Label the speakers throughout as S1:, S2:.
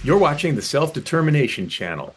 S1: You're watching the Self-Determination Channel.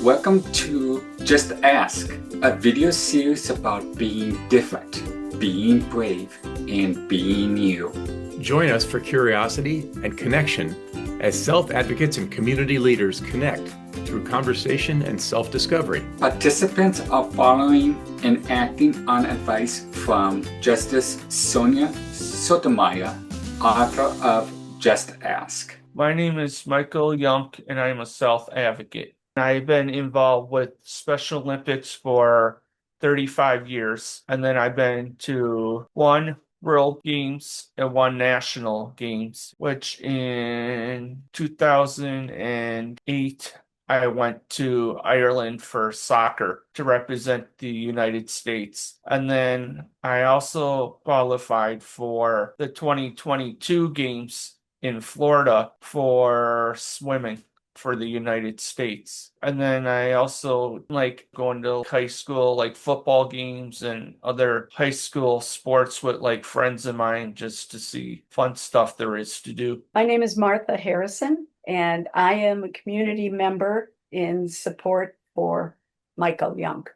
S2: Welcome to Just Ask, a video series about being different, being brave, and being you.
S1: Join us for curiosity and connection as self-advocates and community leaders connect through conversation and self-discovery.
S2: Participants are following and acting on advice from Justice Sonia Sotomayor, author of Just Ask.
S3: My name is Michael Young, and I'm a self-advocate. I've been involved with Special Olympics for 35 years, and then I've been to one World Games and one National Games, which in 2008, I went to Ireland for soccer to represent the United States. And then I also qualified for the 2022 games in Florida for swimming for the United States. And then I also like going to high school, like football games and other high school sports with like friends of mine just to see fun stuff there is to do.
S4: My name is Martha Harrison, and I am a community member in support for Michael Young,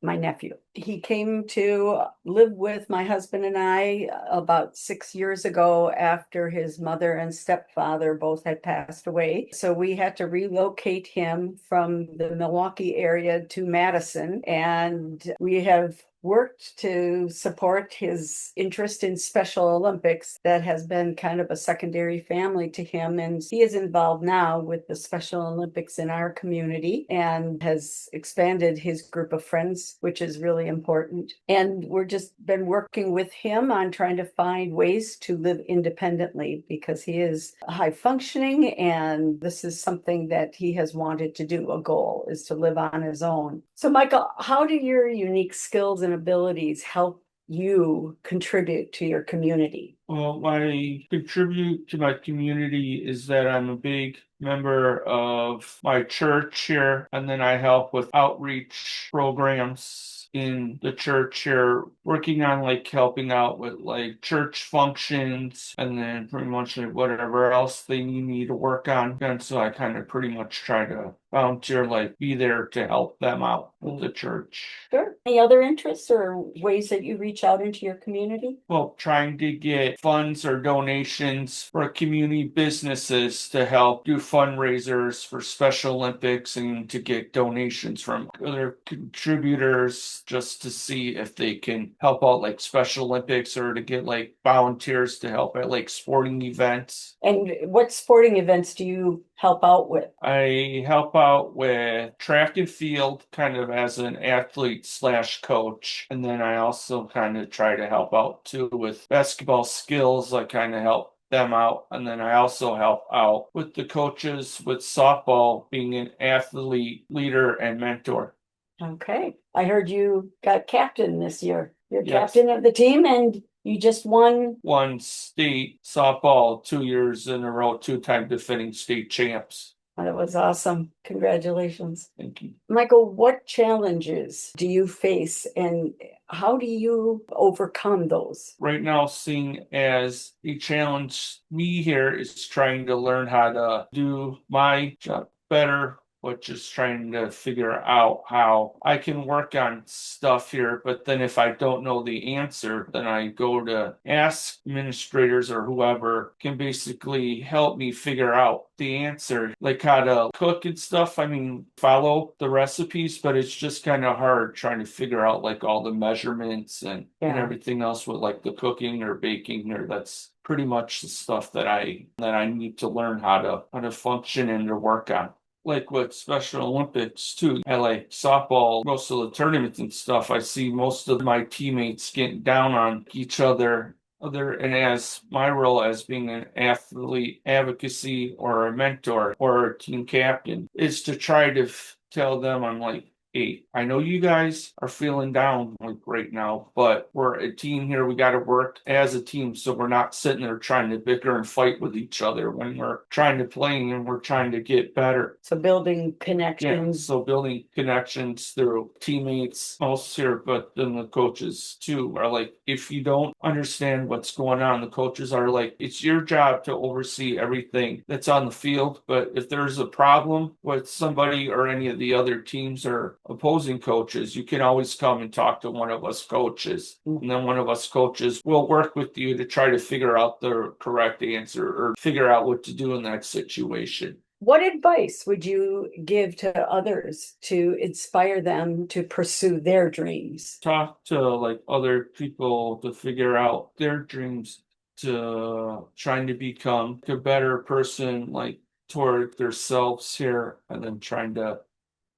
S4: my nephew. He came to live with my husband and I about 6 years ago after his mother and stepfather both had passed away. So we had to relocate him from the Milwaukee area to Madison, and we have worked to support his interest in Special Olympics. That has been kind of a secondary family to him, and he is involved now with the Special Olympics in our community and has expanded his group of friends, which is really important. And we're just been working with him on trying to find ways to live independently, because he is high functioning, and this is something that he has wanted to do. A goal is to live on his own. So Michael, how do your unique skills and abilities help you contribute to your community?
S3: Well, my contribute to my community is that I'm a big member of my church here, and then I help with outreach programs in the church here, working on like helping out with like church functions and then pretty much like whatever else they need me to work on. And so I kind of pretty much try to volunteer, like be there to help them out with the church.
S4: Sure. Any other interests or ways that you reach out into your community?
S3: Well, trying to get funds or donations for community businesses to help do fundraisers for Special Olympics and to get donations from other contributors just to see if they can help out like Special Olympics or to get like volunteers to help at like sporting events.
S4: And what sporting events do you help out with?
S3: I help out with track and field kind of as an athlete slash coach. And then I also kind of try to help out too with basketball skills. I kind of help them out. And then I also help out with the coaches with softball, being an athlete, leader, and mentor.
S4: Okay. I heard you got captain this year. You're
S3: Yes.
S4: captain of the team, and you just won.
S3: Won state softball 2 years in a row, two-time defending state champs.
S4: That was awesome. Congratulations.
S3: Thank you.
S4: Michael, what challenges do you face, and how do you overcome those?
S3: Right now, seeing as a challenge me here is trying to learn how to do my job better, which is trying to figure out how I can work on stuff here. But then if I don't know the answer, then I go to ask administrators or whoever can basically help me figure out the answer, like how to cook and stuff. I mean, follow the recipes, but it's just kind of hard trying to figure out like all the measurements and everything else with like the cooking or baking, or that's pretty much the stuff that I need to learn how to function and to work on. Like with Special Olympics too, I like softball, most of the tournaments and stuff. I see most of my teammates getting down on each other. And as my role as being an athlete advocacy or a mentor or a team captain is to try to tell them I'm like, 8. I know you guys are feeling down like right now, but we're a team here. We got to work as a team, so we're not sitting there trying to bicker and fight with each other when we're trying to play and we're trying to get better.
S4: So building
S3: Yeah,
S4: connections.
S3: so building connections through teammates, most here, but then the coaches too are like, if you don't understand what's going on, the coaches are like, it's your job to oversee everything that's on the field. But if there's a problem with somebody or any of the other teams or opposing coaches, you can always come and talk to one of us coaches. And then one of us coaches will work with you to try to figure out the correct answer or figure out what to do in that situation.
S4: What advice would you give to others to inspire them to pursue their dreams?
S3: Talk to like other people to figure out their dreams, to trying to become a better person, like toward themselves here, and then trying to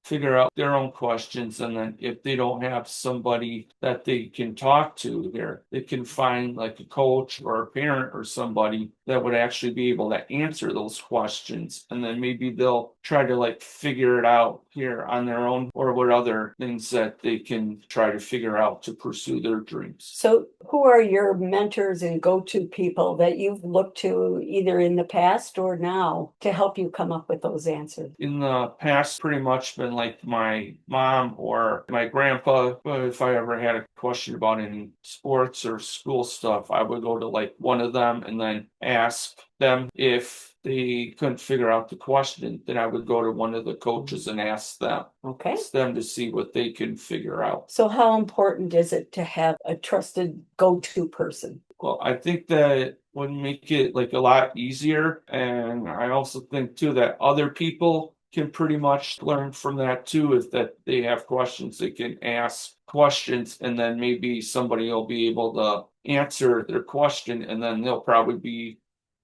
S3: figure out their own questions. And then if they don't have somebody that they can talk to here, they can find like a coach or a parent or somebody that would actually be able to answer those questions. And then maybe they'll try to like figure it out here on their own, or what other things that they can try to figure out to pursue their dreams.
S4: So who are your mentors and go-to people that you've looked to either in the past or now to help you come up with those answers?
S3: In the past, pretty much been like my mom or my grandpa. But if I ever had a question about any sports or school stuff, I would go to like one of them and then ask them. If they couldn't figure out the question, then I would go to one of the coaches and ask them.
S4: Okay.
S3: Ask them to see what they can figure out.
S4: So how important is it to have a trusted go-to person?
S3: Well, I think that would make it like a lot easier. And I also think too that other people can pretty much learn from that too. If that they have questions, they can ask questions, and then maybe somebody will be able to answer their question, and then they'll probably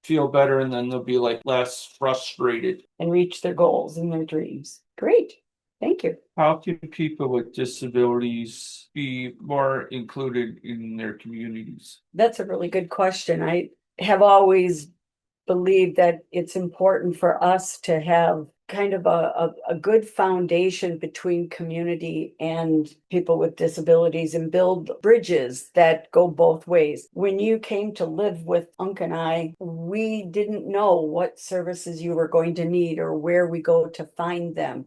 S3: feel better, and then they'll be like less frustrated.
S4: And reach their goals and their dreams. Great. Thank you.
S3: How can people with disabilities be more included in their communities?
S4: That's a really good question. I have always believed that it's important for us to have kind of a good foundation between community and people with disabilities and build bridges that go both ways. When you came to live with Unc and I, we didn't know what services you were going to need or where we go to find them.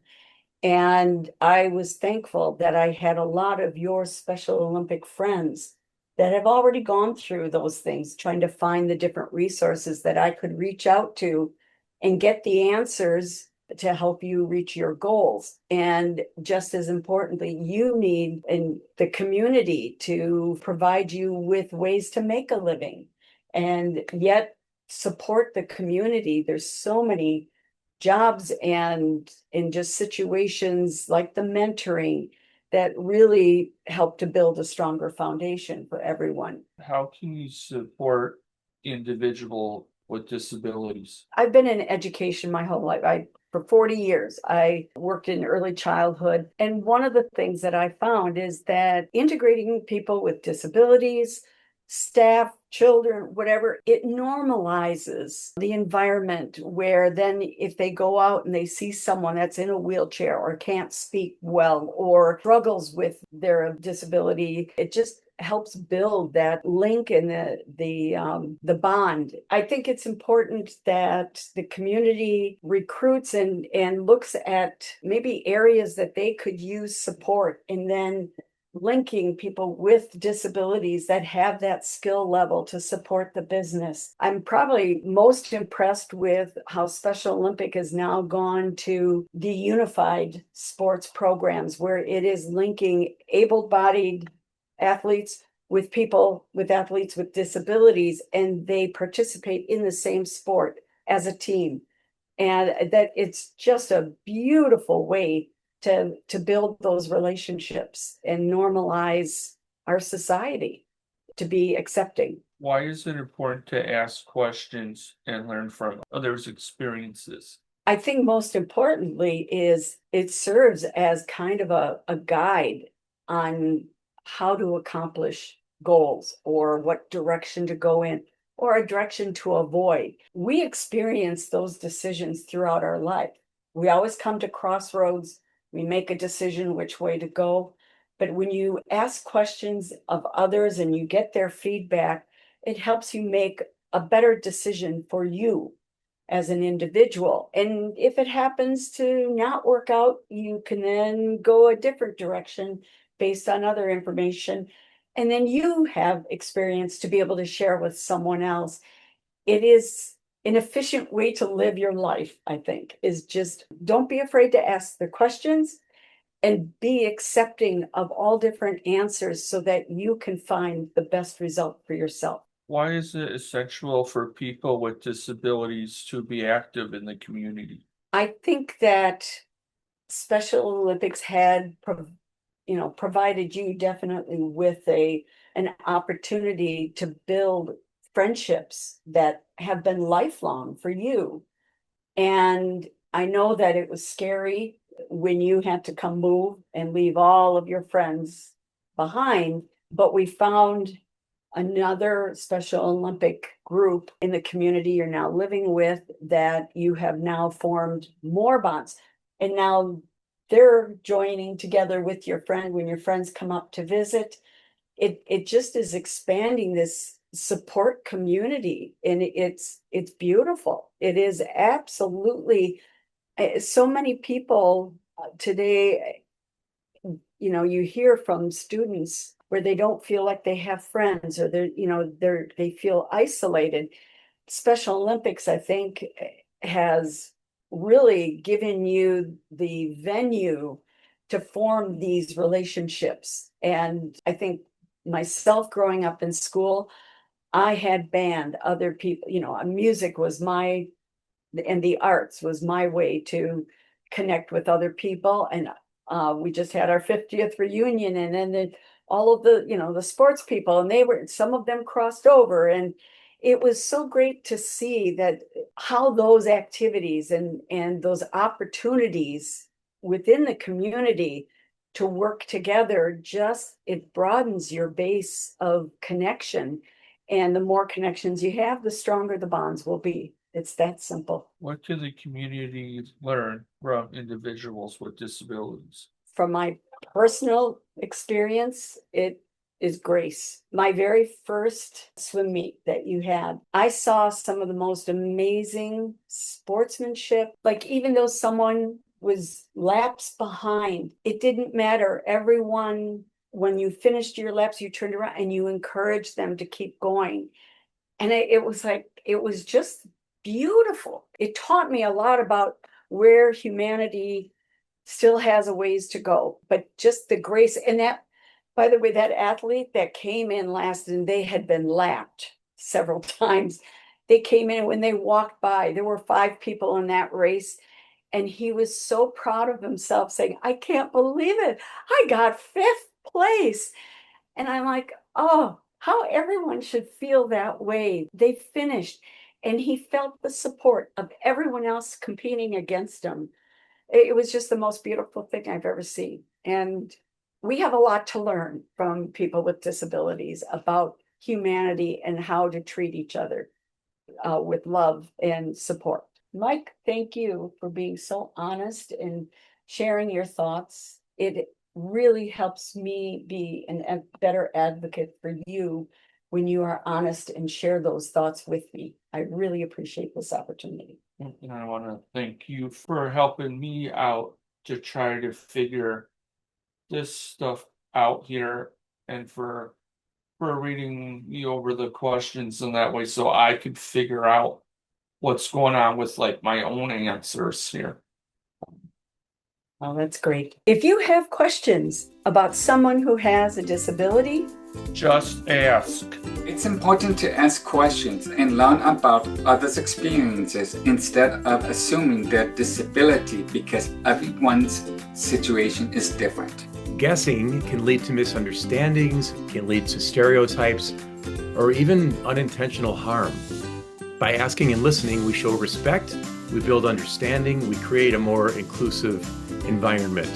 S4: And I was thankful that I had a lot of your Special Olympic friends that have already gone through those things, trying to find the different resources that I could reach out to and get the answers to help you reach your goals. And just as importantly, you need in the community to provide you with ways to make a living and yet support the community. There's so many jobs and in just situations like the mentoring that really help to build a stronger foundation for everyone.
S3: How can you support individual with disabilities?
S4: I've been in education my whole life. For 40 years, I worked in early childhood. And one of the things that I found is that integrating people with disabilities, staff, children, whatever, it normalizes the environment where then if they go out and they see someone that's in a wheelchair or can't speak well or struggles with their disability, it just helps build that link and the bond. I think it's important that the community recruits and looks at maybe areas that they could use support, and then linking people with disabilities that have that skill level to support the business. I'm probably most impressed with how Special Olympic has now gone to the unified sports programs, where it is linking able-bodied athletes with people with athletes with disabilities, and they participate in the same sport as a team. And that it's just a beautiful way to build those relationships and normalize our society to be accepting.
S3: Why is it important to ask questions and learn from others' experiences?
S4: I think most importantly is it serves as kind of a guide on how to accomplish goals or what direction to go in or a direction to avoid. We experience those decisions throughout our life. We always come to crossroads we make a decision which way to go. But when you ask questions of others and you get their feedback, it helps you make a better decision for you as an individual. And if it happens to not work out, you can then go a different direction based on other information. And then you have experience to be able to share with someone else. It is an efficient way to live your life, I think, is just don't be afraid to ask the questions and be accepting of all different answers so that you can find the best result for yourself.
S3: Why is it essential for people with disabilities to be active in the community?
S4: I think that Special Olympics had provided you definitely with an opportunity to build friendships that have been lifelong for you. And I know that it was scary when you had to come move and leave all of your friends behind, but we found another Special Olympic group in the community you're now living with that you have now formed more bonds. And now they're joining together with your friend when your friends come up to visit. It just is expanding this support community, and it's beautiful. It is absolutely so many people today, you hear from students where they don't feel like they have friends, or they feel isolated. Special Olympics, I think, has really given you the venue to form these relationships. And I think myself growing up in school, I had band, other people, music was and the arts was my way to connect with other people. And we just had our 50th reunion, and then all of the sports people, and some of them crossed over, and it was so great to see that how those activities and those opportunities within the community to work together, it broadens your base of connection. And the more connections you have, the stronger the bonds will be. It's that simple.
S3: What can the community learn from individuals with disabilities?
S4: From my personal experience, it is grace. My very first swim meet that you had, I saw some of the most amazing sportsmanship. Like, even though someone was laps behind, it didn't matter. Everyone, when you finished your laps, you turned around and you encouraged them to keep going. And it was just beautiful. It taught me a lot about where humanity still has a ways to go, but just the grace. And that, by the way, that athlete that came in last, and they had been lapped several times. They came in, when they walked by, there were 5 people in that race. And he was so proud of himself, saying, I can't believe it. I got 5th place. And I'm like, oh, how everyone should feel that way. They finished, and he felt the support of everyone else competing against him. It was just the most beautiful thing I've ever seen. And we have a lot to learn from people with disabilities about humanity and how to treat each other with love and support. Mike, thank you for being so honest and sharing your thoughts. It really helps me be a better advocate for you when you are honest and share those thoughts with me. I really appreciate this opportunity.
S3: And I want to thank you for helping me out to try to figure this stuff out here, and for reading me over the questions in that way, so I could figure out what's going on with my own answers here.
S4: Oh, that's great. If you have questions about someone who has a disability,
S3: just ask.
S2: It's important to ask questions and learn about others' experiences instead of assuming their disability, because everyone's situation is different.
S1: Guessing can lead to misunderstandings, can lead to stereotypes, or even unintentional harm. By asking and listening, we show respect, we build understanding, we create a more inclusive environment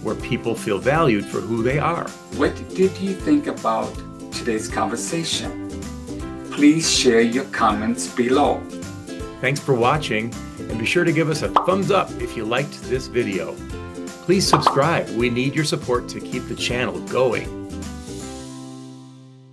S1: where people feel valued for who they are.
S2: What did you think about today's conversation? Please share your comments below.
S1: Thanks for watching, and be sure to give us a thumbs up if you liked this video. Please subscribe. We need your support to keep the channel going.